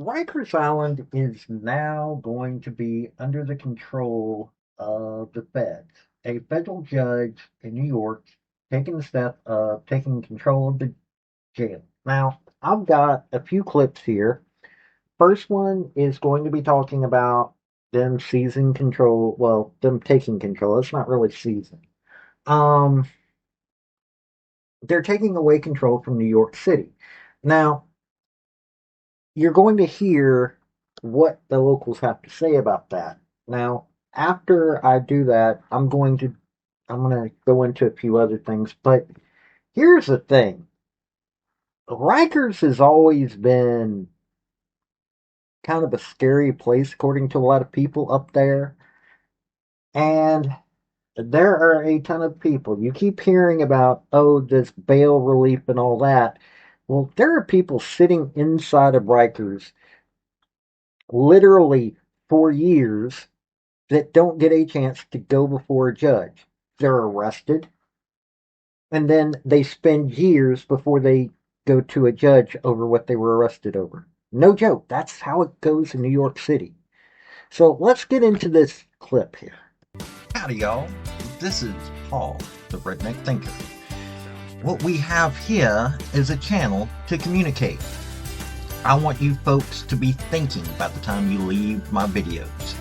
Rikers Island is now going to be under the control of the feds. A federal judge in New York taking the step of taking control of the jail. Now, I've got a few clips here. First one is going to be talking about them seizing control, well, them taking control. It's not really seizing. Um, they're taking away control from New York City. Now, you're going to hear what the locals have to say about that. Now, after I do that, I'm going to go into a few other things, but here's the thing. Rikers has always been kind of a scary place according to a lot of people up there, and there are a ton of people. You keep hearing about, oh, this bail relief and all that. Well, there are people sitting inside of Rikers literally for years that don't get a chance to go before a judge. They're arrested, and then they spend years before they go to a judge over what they were arrested over. No joke. That's how it goes in New York City. So let's get into this clip here. Howdy, y'all. This is Paul, the Redneck Thinker. What we have here is a channel to communicate. I want you folks to be thinking about the time you leave my videos.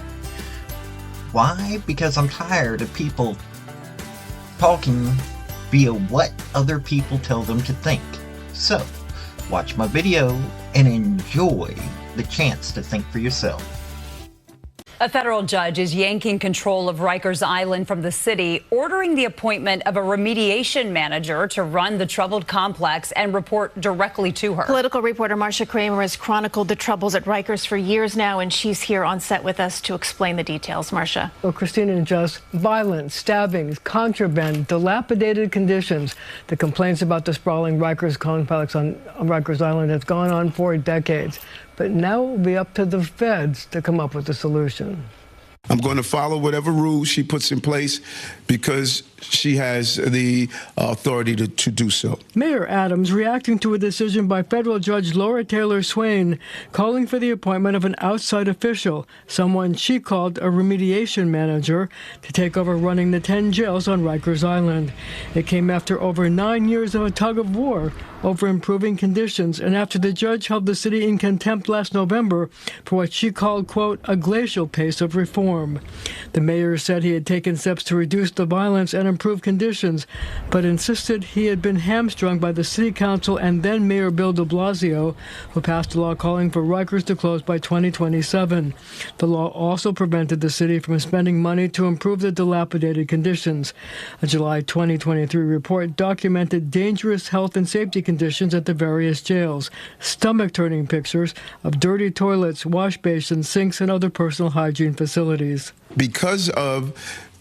Why? Because I'm tired of people talking via what other people tell them to think. So, watch my video and enjoy the chance to think for yourself. A federal judge is yanking control of Rikers Island from the city, ordering the appointment of a remediation manager to run the troubled complex and report directly to her. Political reporter Marcia Kramer has chronicled the troubles at Rikers for years now, and she's here on set with us to explain the details. Marcia. Well, Christina and Jess, violence, stabbings, contraband, dilapidated conditions. The complaints about the sprawling Rikers complex on Rikers Island has gone on for decades. But now it will be up to the feds to come up with a solution. I'm going to follow whatever rules she puts in place because she has the authority to do so. Mayor Adams reacting to a decision by federal judge Laura Taylor Swain calling for the appointment of an outside official, someone she called a remediation manager, to take over running the 10 jails on Rikers Island. It came after over 9 years of a tug of war over improving conditions and after the judge held the city in contempt last November for what she called, quote, a glacial pace of reform. The mayor said he had taken steps to reduce the violence and improve conditions, but insisted he had been hamstrung by the city council and then Mayor Bill de Blasio, who passed a law calling for Rikers to close by 2027. The law also prevented the city from spending money to improve the dilapidated conditions. A July 2023 report documented dangerous health and safety conditions at the various jails, stomach-turning pictures of dirty toilets, wash basins, sinks, and other personal hygiene facilities. Because of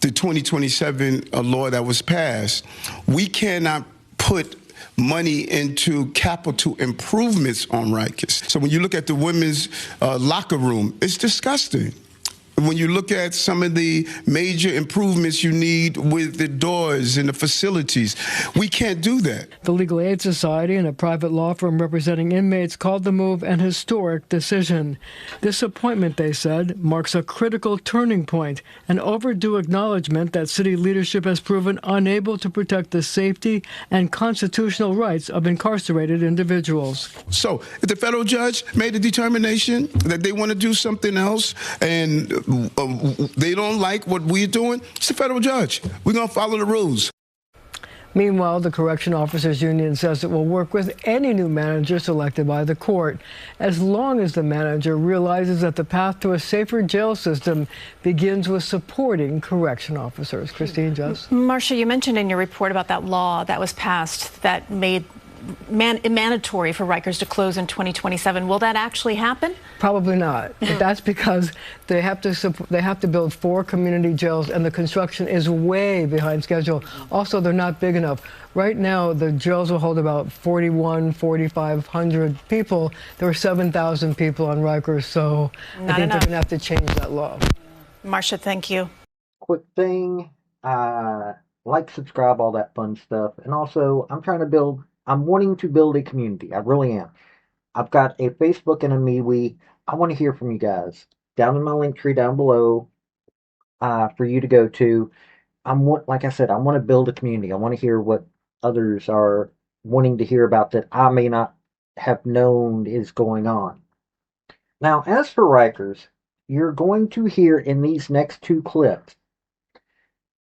the 2027 law that was passed, we cannot put money into capital improvements on Rikers. So when you look at the women's locker room, it's disgusting. When you look at some of the major improvements you need with the doors and the facilities, we can't do that. The Legal Aid Society and a private law firm representing inmates called the move an historic decision. This appointment, they said, marks a critical turning point, an overdue acknowledgement that city leadership has proven unable to protect the safety and constitutional rights of incarcerated individuals. So if the federal judge made a determination that they want to do something else and they don't like what we're doing, it's the federal judge. We're going to follow the rules. Meanwhile, the Correction Officers Union says it will work with any new manager selected by the court, as long as the manager realizes that the path to a safer jail system begins with supporting correction officers. Christine, Jess? Marcia, you mentioned in your report about that law that was passed that made mandatory for Rikers to close in 2027. Will that actually happen? Probably not. But that's because they have to build 4 community jails, and the construction is way behind schedule. Also, they're not big enough. Right now, the jails will hold about 4,500 people. There are 7,000 people on Rikers, so I think they're going to have to change that law. Marcia, thank you. Quick thing, like, subscribe, all that fun stuff. And also, I'm wanting to build a community. I really am. I've got a Facebook and a MeWe. I want to hear from you guys. Down in my link tree down below, for you to go to. Like I said, I want to build a community. I want to hear what others are wanting to hear about that I may not have known is going on. Now, as for Rikers, you're going to hear in these next two clips.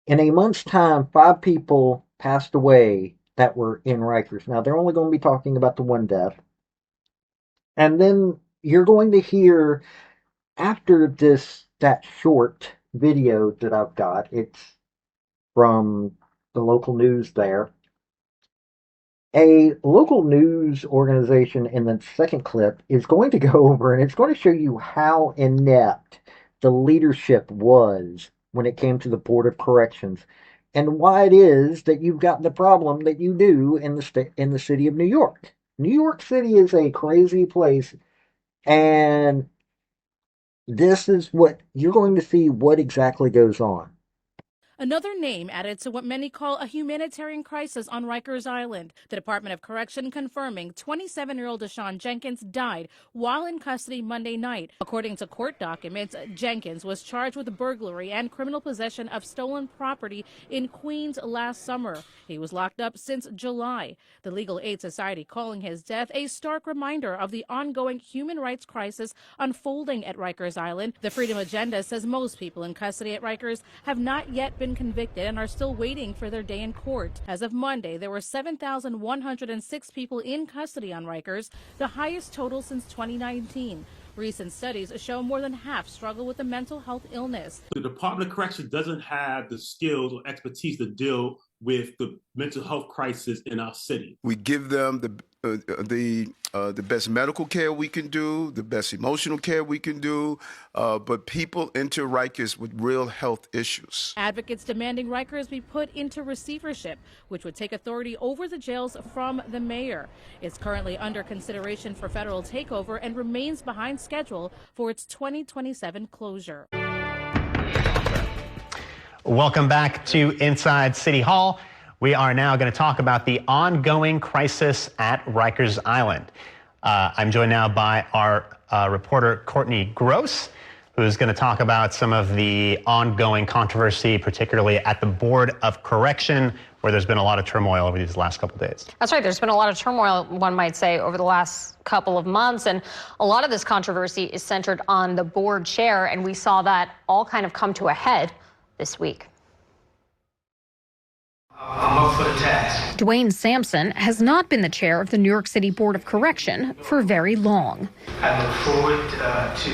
In a month's time, 5 people passed away that were in Rikers. Now, they're only going to be talking about the one death. And then you're going to hear after that short video that I've got, it's from the local news there. A local news organization in the second clip is going to go over and it's going to show you how inept the leadership was when it came to the Board of Corrections and why it is that you've got the problem that you do in the city of New York. New York City is a crazy place, and this is what you're going to see what exactly goes on. Another name added to what many call a humanitarian crisis on Rikers Island. The Department of Correction confirming 27-year-old Deshaun Jenkins died while in custody Monday night. According to court documents, Jenkins was charged with burglary and criminal possession of stolen property in Queens last summer. He was locked up since July. The Legal Aid Society calling his death a stark reminder of the ongoing human rights crisis unfolding at Rikers Island. The Freedom Agenda says most people in custody at Rikers have not yet been convicted and are still waiting for their day in court. As of Monday, there were 7,106 people in custody on Rikers, the highest total since 2019. Recent studies show more than half struggle with a mental health illness. The Department of Corrections doesn't have the skills or expertise to deal with the mental health crisis in our city. We give them the best medical care we can do, the best emotional care we can do, but people enter Rikers with real health issues. Advocates demanding Rikers be put into receivership, which would take authority over the jails from the mayor. It's currently under consideration for federal takeover and remains behind schedule for its 2027 closure. Welcome back to Inside City Hall. We are now going to talk about the ongoing crisis at Rikers Island. I'm joined now by our reporter, Courtney Gross, who's going to talk about some of the ongoing controversy, particularly at the Board of Correction, where there's been a lot of turmoil over these last couple of days. That's right. There's been a lot of turmoil, one might say, over the last couple of months. And a lot of this controversy is centered on the board chair. And we saw that all kind of come to a head this week. I'm up for the task. Dwayne Sampson has not been the chair of the New York City Board of Correction for very long. I look forward to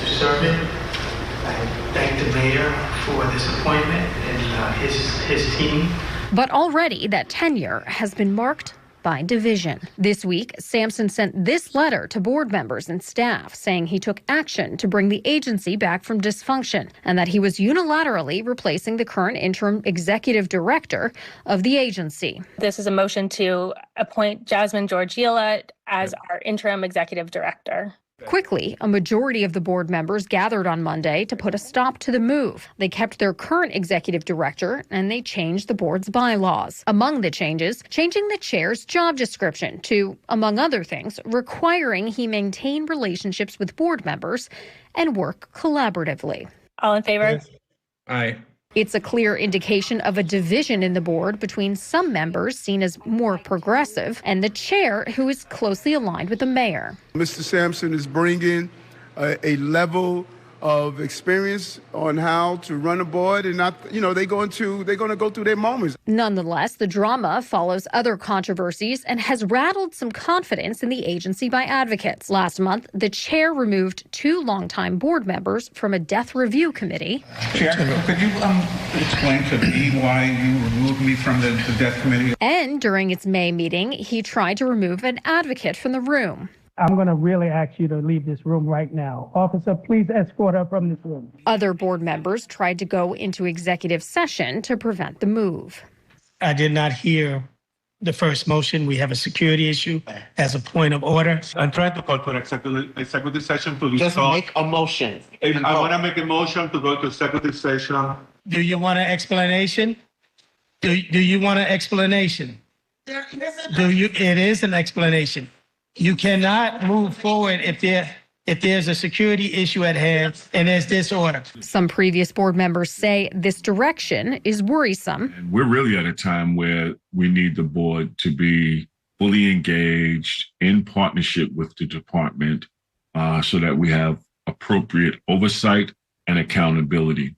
serving. I thank the mayor for this appointment and his team. But already that tenure has been marked by division. This week, Sampson sent this letter to board members and staff saying he took action to bring the agency back from dysfunction and that he was unilaterally replacing the current interim executive director of the agency. This is a motion to appoint Jasmine Georgila as our interim executive director. Quickly, a majority of the board members gathered on Monday to put a stop to the move. They kept their current executive director and they changed the board's bylaws. Among the changes, changing the chair's job description to, among other things, requiring he maintain relationships with board members and work collaboratively. All in favor? Yes. Aye. It's a clear indication of a division in the board between some members seen as more progressive and the chair, who is closely aligned with the mayor. Mr. Sampson is bringing a level of experience on how to run a board, and they're going to go through their moments. Nonetheless, the drama follows other controversies and has rattled some confidence in the agency by advocates. Last month, the chair removed 2 longtime board members from a death review committee. Chair, could you explain to me why you removed me from the death committee? And during its May meeting, he tried to remove an advocate from the room. I'm going to really ask you to leave this room right now. Officer, please escort her from this room. Other board members tried to go into executive session to prevent the move. I did not hear the first motion. We have a security issue as a point of order. I'm trying to call for executive session to Just discuss. make a motion. I want to make a motion to go to executive session. Do you want an explanation? Do you want an explanation? It is an explanation. You cannot move forward if there's a security issue at hand and there's disorder. Some previous board members say this direction is worrisome. And we're really at a time where we need the board to be fully engaged in partnership with the department so that we have appropriate oversight and accountability.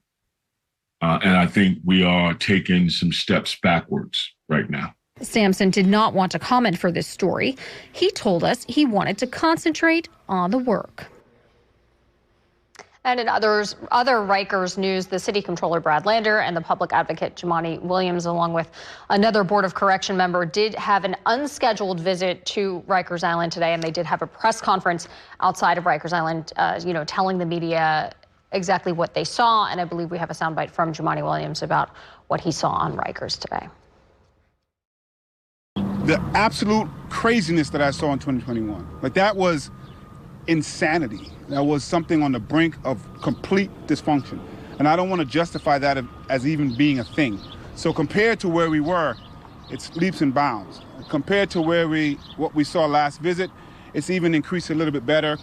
And I think we are taking some steps backwards right now. Sampson did not want to comment for this story. He told us he wanted to concentrate on the work. And in other Rikers news, the city controller Brad Lander and the public advocate Jumaane Williams, along with another Board of Correction member, did have an unscheduled visit to Rikers Island today, and they did have a press conference outside of Rikers Island, telling the media exactly what they saw. And I believe we have a soundbite from Jumaane Williams about what he saw on Rikers today. The absolute craziness that I saw in 2021, like that was insanity. That was something on the brink of complete dysfunction. And I don't want to justify that as even being a thing. So compared to where we were, it's leaps and bounds. Compared to what we saw last visit, it's even increased a little bit better.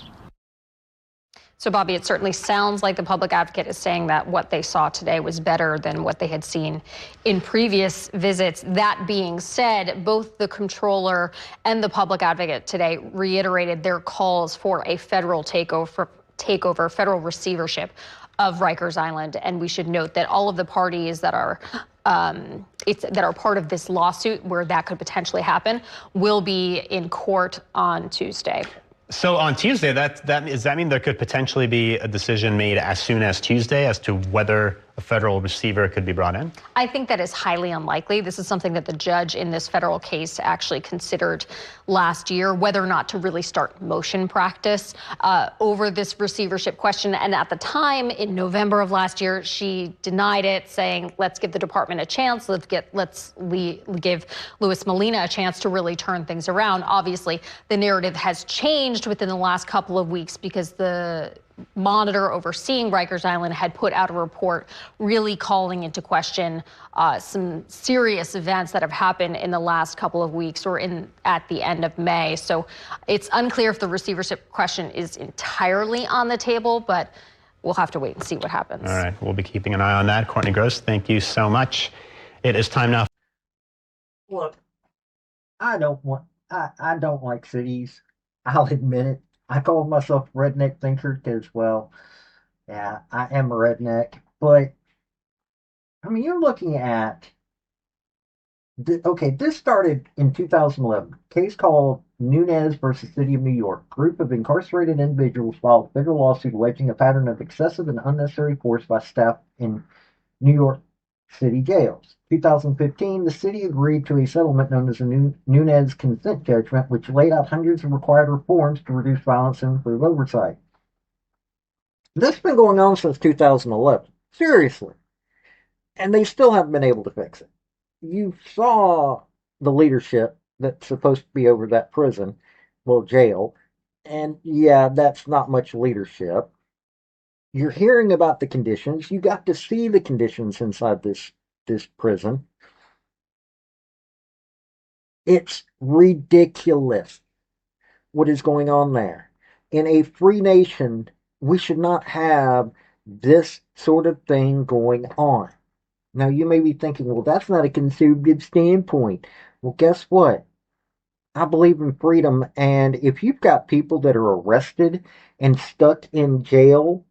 So, Bobby, it certainly sounds like the public advocate is saying that what they saw today was better than what they had seen in previous visits. That being said, both the controller and the public advocate today reiterated their calls for a federal takeover, federal receivership of Rikers Island. And we should note that all of the parties that are part of this lawsuit where that could potentially happen will be in court on Tuesday. So on Tuesday, does that mean there could potentially be a decision made as soon as Tuesday as to whether a federal receiver could be brought in? I think that is highly unlikely. This is something that the judge in this federal case actually considered last year, whether or not to really start motion practice over this receivership question. And at the time, in November of last year, she denied it, saying, let's give the department a chance. Let's give Louis Molina a chance to really turn things around. Obviously, the narrative has changed within the last couple of weeks because the monitor overseeing Rikers Island had put out a report really calling into question some serious events that have happened in the last couple of weeks or at the end of May. So it's unclear if the receivership question is entirely on the table, but we'll have to wait and see what happens. All right, we'll be keeping an eye on that. Courtney Gross, thank you so much. It is time now. Look, I don't like cities. I'll admit it. I call myself a redneck thinker because, well, yeah, I am a redneck. But, I mean, you're looking at, this started in 2011. Case called Nunez versus City of New York. Group of incarcerated individuals filed a federal lawsuit alleging a pattern of excessive and unnecessary force by staff in New York City jails. 2015, the city agreed to a settlement known as the Nunez Consent Judgment, which laid out hundreds of required reforms to reduce violence and improve oversight. This has been going on since 2011. Seriously. And they still haven't been able to fix it. You saw the leadership that's supposed to be over that prison, jail, and yeah, that's not much leadership. You're hearing about the conditions. You got to see the conditions inside this prison. It's ridiculous what is going on there. In a free nation, we should not have this sort of thing going on. Now, you may be thinking, well, that's not a conservative standpoint. Well, guess what? I believe in freedom, and if you've got people that are arrested and stuck in jail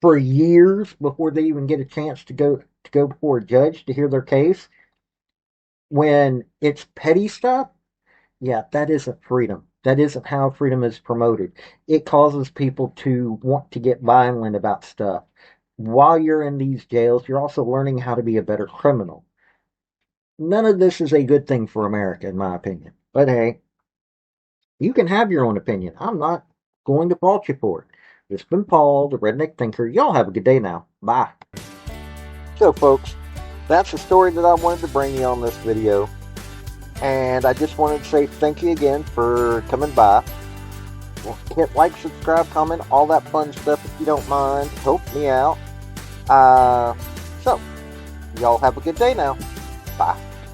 for years before they even get a chance to go before a judge to hear their case, when it's petty stuff, yeah, that isn't freedom. That isn't how freedom is promoted. It causes people to want to get violent about stuff. While you're in these jails, you're also learning how to be a better criminal. None of this is a good thing for America, in my opinion. But hey, you can have your own opinion. I'm not going to fault you for it. It's been Paul, the Redneck Thinker. Y'all have a good day now. Bye. So, folks, that's the story that I wanted to bring you on this video. And I just wanted to say thank you again for coming by. Hit like, subscribe, comment, all that fun stuff if you don't mind. Help me out. So, y'all have a good day now. Bye.